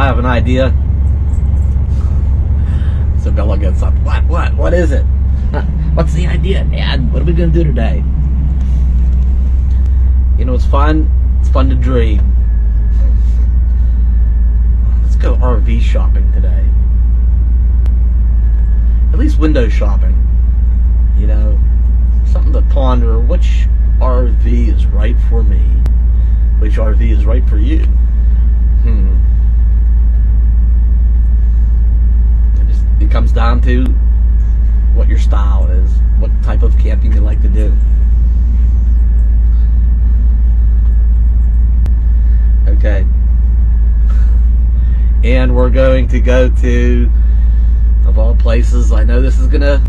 have an idea. So Bella gets up. What is it? What's the idea, Dad? What are we gonna do today? You know, it's fun. It's fun to dream. Let's go RV shopping today. At least window shopping. You know, something to ponder. Which RV is right for me? Which RV is right for you? It comes down to what your style is, what type of camping you like to do. Okay. And we're going to go to, of all places, I know this is gonna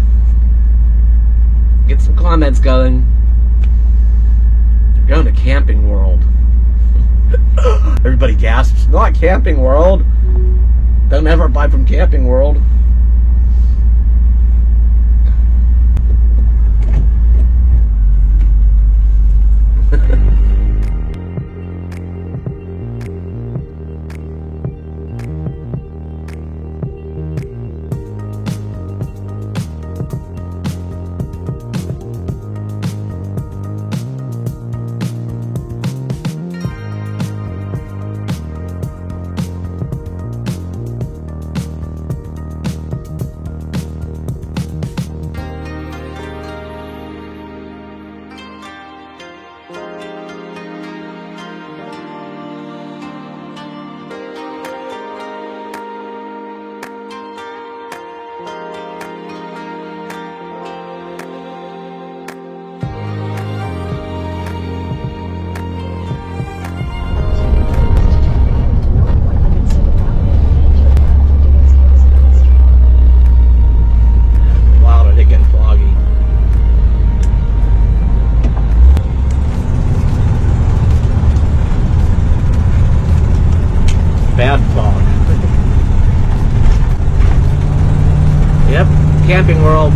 get some comments going. You're going to Camping World. Everybody gasps, not Camping World. Don't ever buy from Camping World. Bad fog. Yep, Camping World.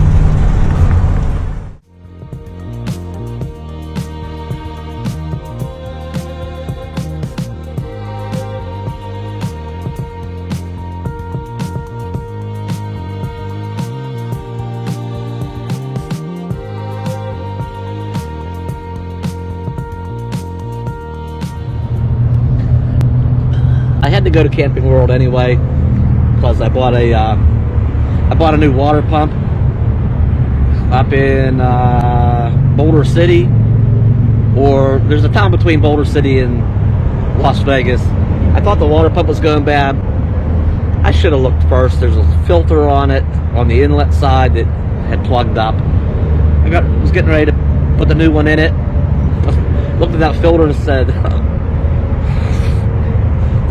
I had to go to Camping World anyway because I bought a new water pump up in Boulder City, or there's a town between Boulder City and Las Vegas. I thought the water pump was going bad. I should have looked first. There's a filter on it on the inlet side that had plugged up. I was getting ready to put the new one in it. Looked at that filter and said,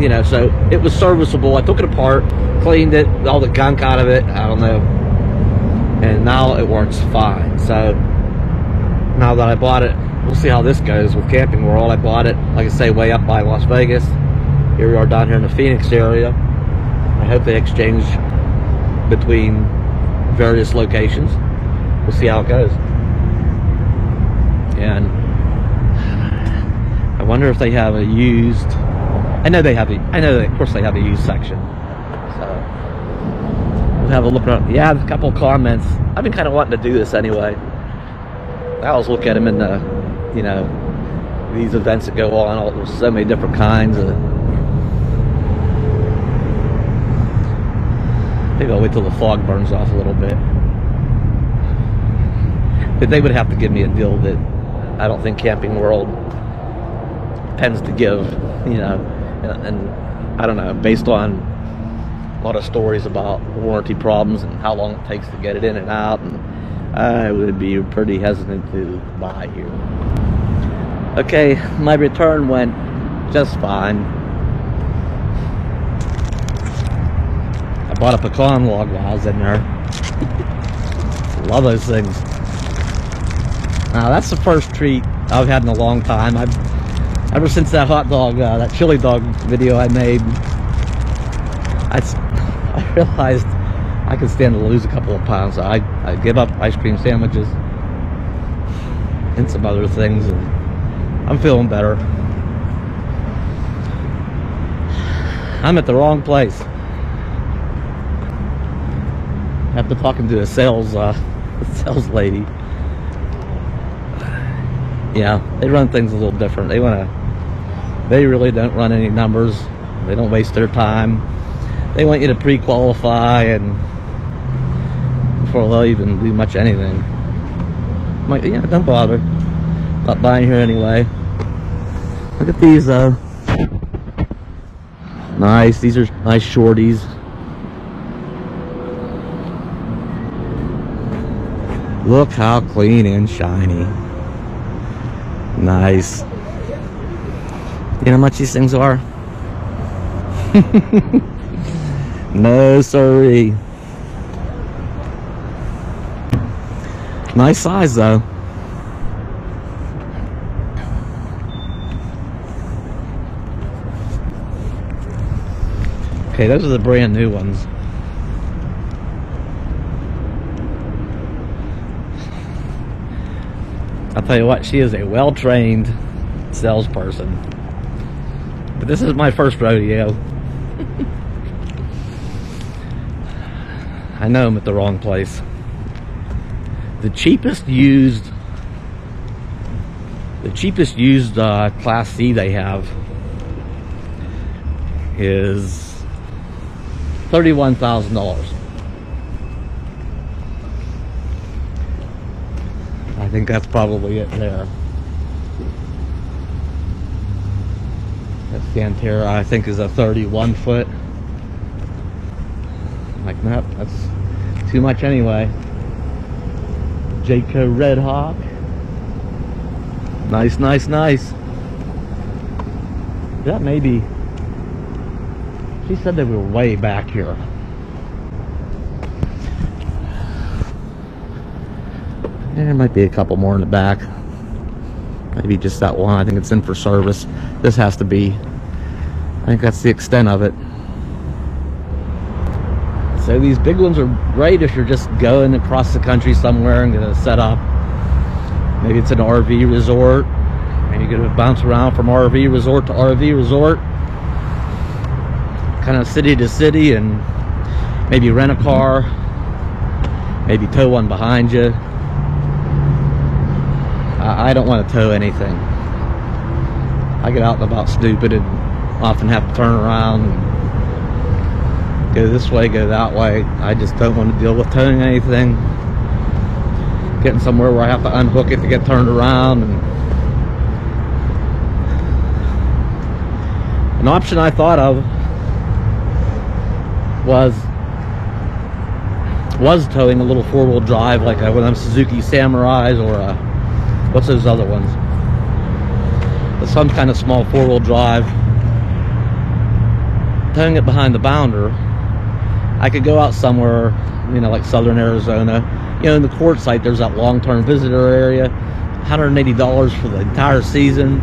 you know, so it was serviceable. I took it apart, cleaned it, all the gunk out of it, I don't know, and now it works fine. So now that I bought it, we'll see how this goes with Camping World. I bought it, like I say, way up by Las Vegas. Here we are down here in the Phoenix area. I hope they exchange between various locations. We'll see how it goes. And I wonder if they have a used, I know of course they have a used section. So we'll have a look around. Yeah, a couple of comments. I've been kind of wanting to do this anyway. I always look at them in the, you know, these events that go on. There's so many different kinds of. Maybe I'll wait till the fog burns off a little bit. But they would have to give me a deal that I don't think Camping World tends to give, you know. And I don't know, based on a lot of stories about warranty problems and how long it takes to get it in and out, and I would be pretty hesitant to buy here. Okay, my return went just fine. I bought a pecan log while I was in there. Love those things. Now that's the first treat I've had in a long time. Ever since that hot dog, that chili dog video I made, I realized I could stand to lose a couple of pounds. I give up ice cream sandwiches and some other things, and I'm feeling better. I'm at the wrong place. After talking to a sales lady, yeah, they run things a little different. They really don't run any numbers. They don't waste their time. They want you to pre-qualify and before they'll even do much anything. I'm like, yeah, don't bother. Not buying here anyway. Look at these nice. These are nice shorties. Look how clean and shiny. Nice. You know how much these things are? No siree. Nice size though. Okay, those are the brand new ones. I'll tell you what, she is a well-trained salesperson. But this is my first rodeo. I know I'm at the wrong place. The cheapest used Class C they have is $31,000. I think that's probably it there. That Santera, I think, is a 31 foot. I'm like, nope, that's too much anyway. Jayco Red Hawk. Nice, nice, nice. That may be... She said they were way back here. There might be a couple more in the back. Maybe just that one. I think it's in for service. This has to be. I think that's the extent of it. So these big ones are great if you're just going across the country somewhere and gonna set up. Maybe it's an RV resort. Maybe you're gonna bounce around from RV resort to RV resort. Kind of city to city, and maybe rent a car. Maybe tow one behind you. I don't want to tow anything. I get out and about stupid and often have to turn around and go this way, go that way. I just don't want to deal with towing anything. Getting somewhere where I have to unhook it to get turned around. And an option I thought of was towing a little four-wheel drive, like one of them Suzuki Samurais, or what's those other ones? Some kind of small four-wheel drive. Towing it behind the bounder, I could go out somewhere, you know, like southern Arizona. You know, in the quartzsite, there's that long-term visitor area. $180 for the entire season.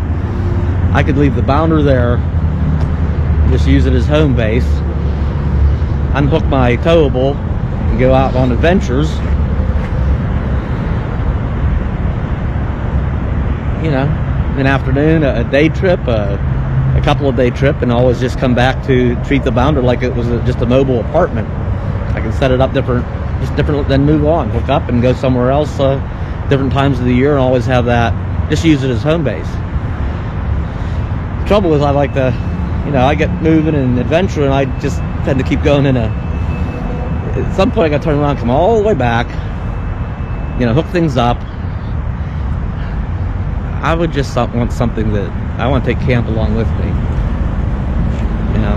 I could leave the bounder there, just use it as home base, unhook my towable, and go out on adventures. You know, an afternoon, a day trip, a couple of day trip, and always just come back to treat the bounder like it was just a mobile apartment. I can set it up different, then move on, hook up and go somewhere else different times of the year, and always have that, just use it as home base. The trouble is I like to, you know, I get moving and adventure, and I just tend to keep going at some point I gotta turn around, come all the way back, you know, hook things up. I would just want something that I want to take camp along with me. You know,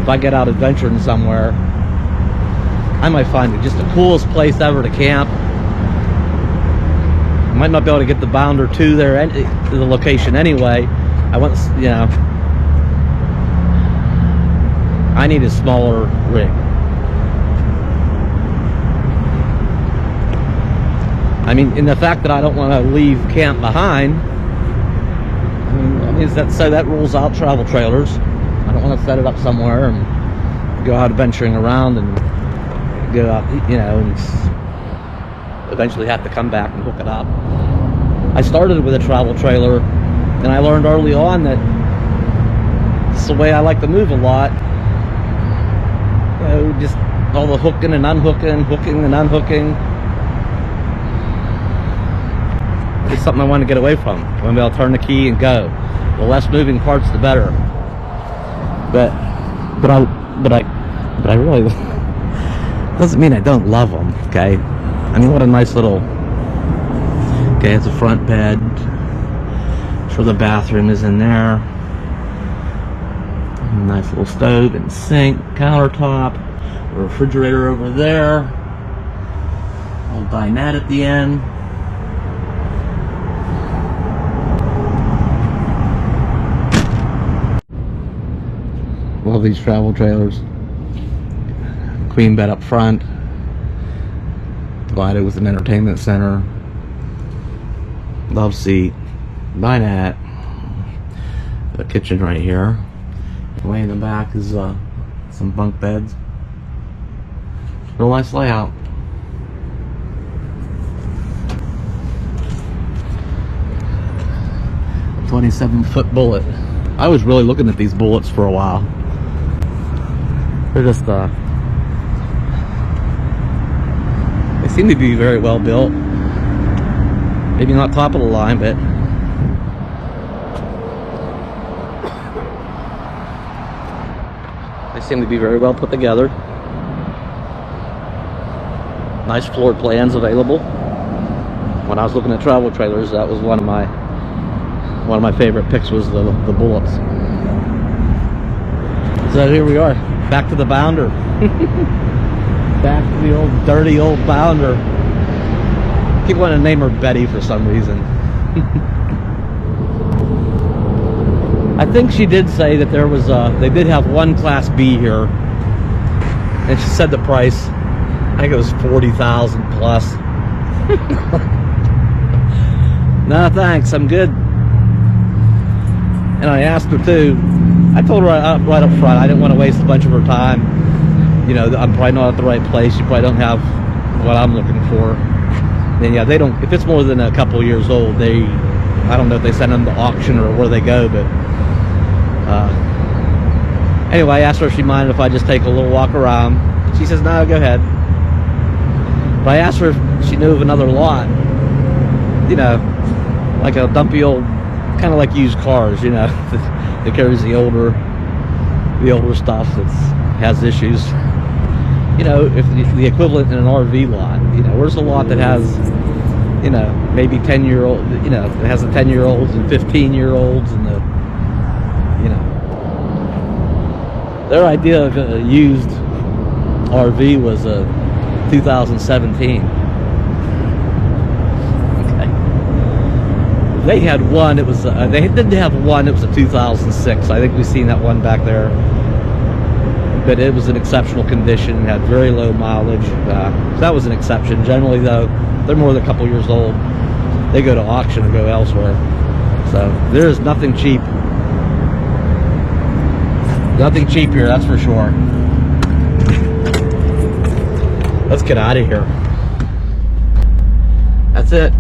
if I get out adventuring somewhere, I might find it just the coolest place ever to camp. I might not be able to get the bounder to the location anyway. I want, you know, I need a smaller rig. I mean, in the fact that I don't want to leave camp behind, I mean that rules out travel trailers. I don't want to set it up somewhere and go out adventuring around and go out, you know, and eventually have to come back and hook it up. I started with a travel trailer, and I learned early on that it's the way I like to move a lot. know, just all the hooking and unhooking, hooking and unhooking. It's something I want to get away from. When I'll turn the key and go. The less moving parts, the better. But I really doesn't mean I don't love them. Okay, I mean, what a nice little. Okay, it's a front bed. Sure, the bathroom is in there. Nice little stove and sink, countertop, refrigerator over there. Old dinette at the end. Love these travel trailers. Queen bed up front. Provided with an entertainment center. Love seat. Dinette. The kitchen right here. Way in the back is some bunk beds. Real nice layout. A 27-foot bullet. I was really looking at these bullets for a while. They're just they seem to be very well built. Maybe not top of the line, but they seem to be very well put together. Nice floor plans available. When I was looking at travel trailers, that was one of my favorite picks, was the bullets. So here we are, back to the Bounder. Back to the old dirty old Bounder. Keep wanting to name her Betty for some reason. I think she did say that there was they did have one Class B here, and she said the price, I think it was $40,000 plus. No thanks, I'm good. And I asked her too. I told her right up front I didn't want to waste a bunch of her time. You know, I'm probably not at the right place. You probably don't have what I'm looking for. And yeah, they don't. If it's more than a couple years old, I don't know if they send them to auction or where they go. But anyway, I asked her if she minded if I just take a little walk around. She says, "No, go ahead." But I asked her if she knew of another lot. You know, like a dumpy old, kind of like used cars. You know, that carries the older stuff that has issues. You know, if the equivalent in an RV lot, you know, where's a lot that has, you know, maybe 10-year-old, you know, it has the 10-year-olds and 15-year-olds and the, you know, their idea of a used RV was a 2017. Okay. They had one, it was, they didn't have one, it was a 2006. I think we've seen that one back there. But it was in exceptional condition, had very low mileage. That was an exception. Generally, though, they're more than a couple years old. They go to auction or go elsewhere. So there is nothing cheap. Nothing cheap here, that's for sure. Let's get out of here. That's it.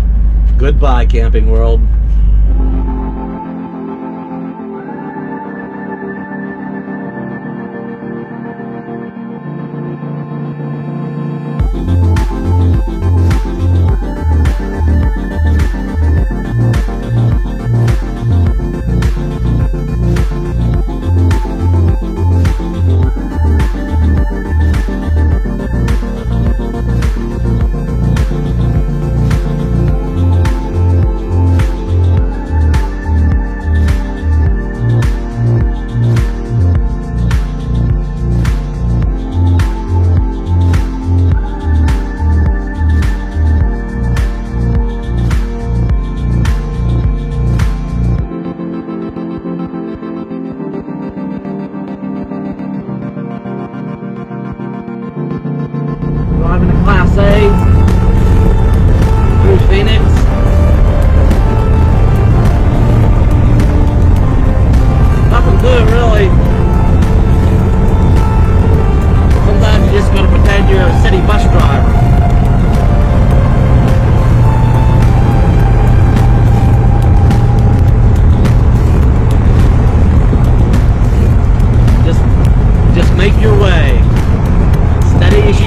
Goodbye, Camping World.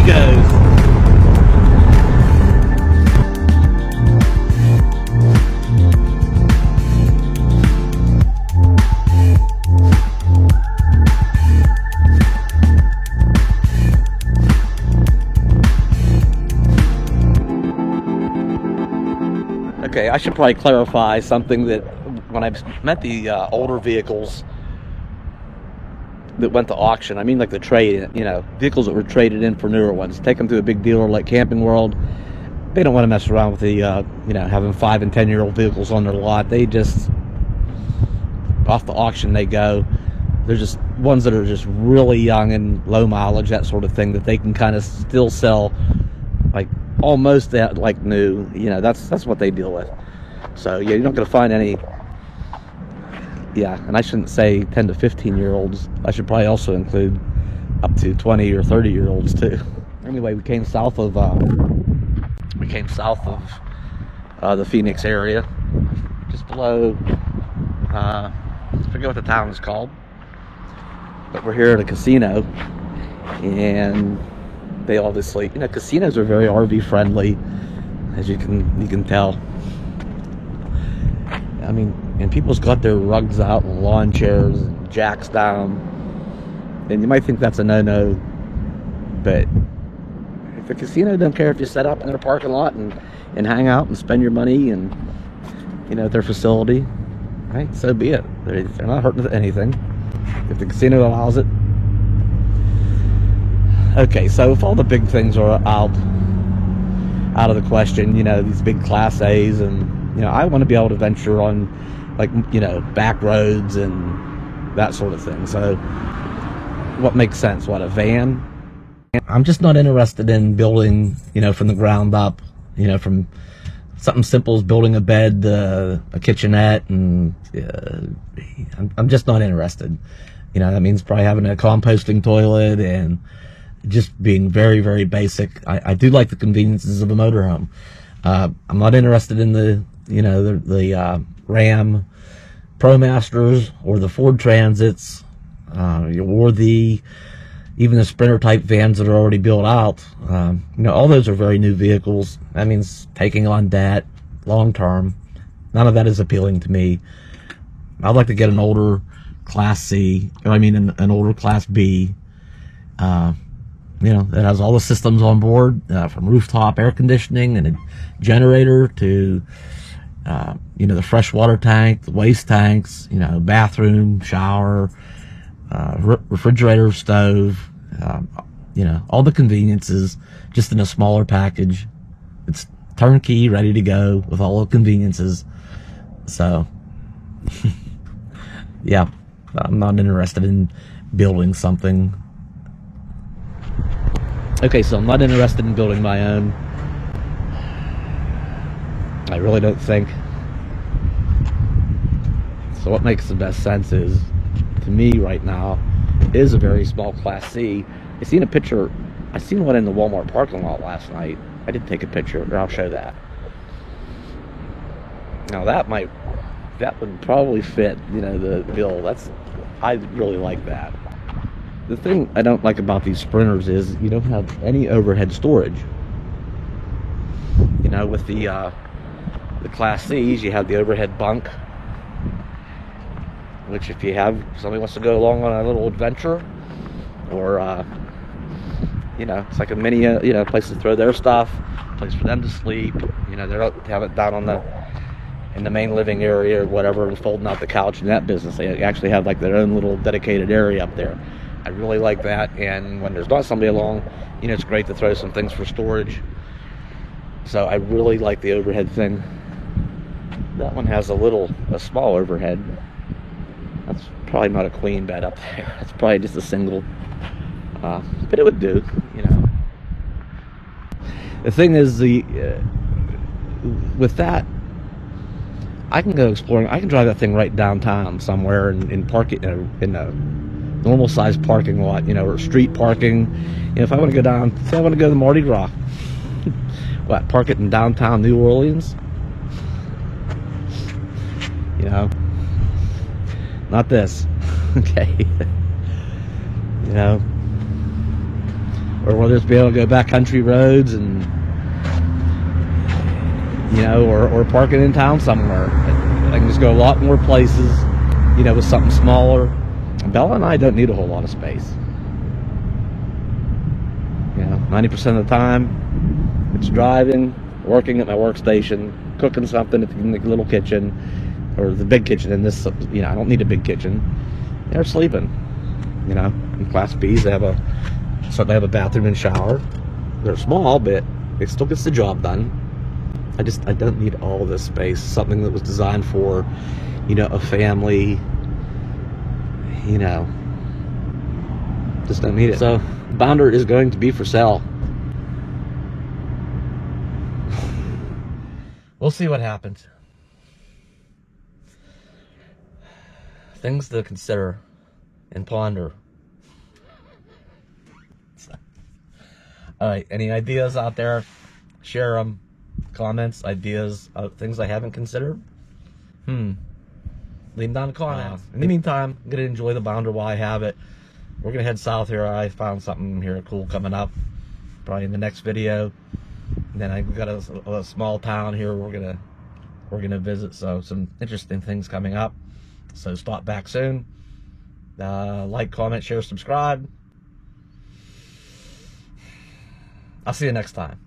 she goes. Okay, I should probably clarify something that when I've met the older vehicles that went to auction, I mean like the trade, you know, vehicles that were traded in for newer ones. Take them to a big dealer like Camping World. They don't want to mess around with the, you know, having 5 and 10-year-old vehicles on their lot. They just, off the auction they go. They're just ones that are just really young and low mileage, that sort of thing, that they can kind of still sell like almost that like new. You know, that's what they deal with. So yeah, you're not going to find any. Yeah, and I shouldn't say 10 to 15-year-olds. I should probably also include up to 20 or 30-year-olds too. Anyway, we came south of the Phoenix area, just below. I forget what the town is called, but we're here at a casino, and they obviously, you know, casinos are very RV friendly, as you can tell. I mean, and people's got their rugs out and lawn chairs and jacks down, and you might think that's a no-no, but if the casino don't care if you set up in their parking lot and hang out and spend your money and, you know, their facility, right, so be it. They're not hurting anything if the casino allows it. Okay, so if all the big things are out of the question, you know, these big Class A's, and, you know, I want to be able to venture on, like, you know, back roads and that sort of thing. So what makes sense? What, a van? I'm just not interested in building, you know, from the ground up, you know, from something simple as building a bed, a kitchenette, and I'm just not interested. You know, that means probably having a composting toilet and just being very, very basic. I do like the conveniences of a motorhome. I'm not interested in the, you know, the Ram ProMasters or the Ford Transits, or even the Sprinter type vans that are already built out. You know, all those are very new vehicles. That means taking on debt long term. None of that is appealing to me. I'd like to get an older Class C, or I mean an older Class B, you know, that has all the systems on board, from rooftop air conditioning and a generator to, you know, the freshwater tank, the waste tanks, you know, bathroom, shower, refrigerator, stove, you know, all the conveniences, just in a smaller package. It's turnkey, ready to go with all the conveniences. So, yeah, I'm not interested in building something. Okay, so I'm not interested in building my own. I really don't think. So what makes the best sense is, to me right now, is a very small Class C. I seen one in the Walmart parking lot last night. I did take a picture, but I'll show that. Now that would probably fit, you know, the bill. I really like that. The thing I don't like about these Sprinters is you don't have any overhead storage. You know, with the Class C's, you have the overhead bunk, which if you have somebody wants to go along on a little adventure, or you know, it's like a mini, you know, place to throw their stuff, place for them to sleep. You know, they don't have it down in the main living area or whatever, and folding out the couch in that business. They actually have like their own little dedicated area up there. I really like that, and when there's not somebody along, you know, it's great to throw some things for storage. So I really like the overhead thing. That one has a small overhead. That's probably not a queen bed up there. It's probably just a single, but it would do, you know. The thing is, with that, I can go exploring. I can drive that thing right downtown somewhere and park it in a normal sized parking lot, you know, or street parking. You know, if I want to go down, say I want to go to Mardi Gras, what, park it in downtown New Orleans? You know, not this. Okay. You know, or whether it's being able to go back country roads and, you know, or parking in town somewhere. I can just go a lot more places, you know, with something smaller. Bella and I don't need a whole lot of space. You know, 90% of the time, it's driving, working at my workstation, cooking something in the little kitchen, or the big kitchen in this, you know, I don't need a big kitchen. They're sleeping, you know. In Class B's, they have a a bathroom and shower. They're small, but it still gets the job done. I don't need all this space. Something that was designed for, you know, a family, you know, just don't need it. So Bounder is going to be for sale. We'll see what happens. Things to consider and ponder. All right, any ideas out there? Share them. Comments, ideas, things I haven't considered. Leave them down in the comments. In the meantime, I'm gonna enjoy the Bounder while I have it. We're gonna head south here. I found something here cool coming up, probably in the next video. And then I've got a small town here we're gonna visit. So some interesting things coming up. So stop back soon. Like, comment, share, subscribe. I'll see you next time.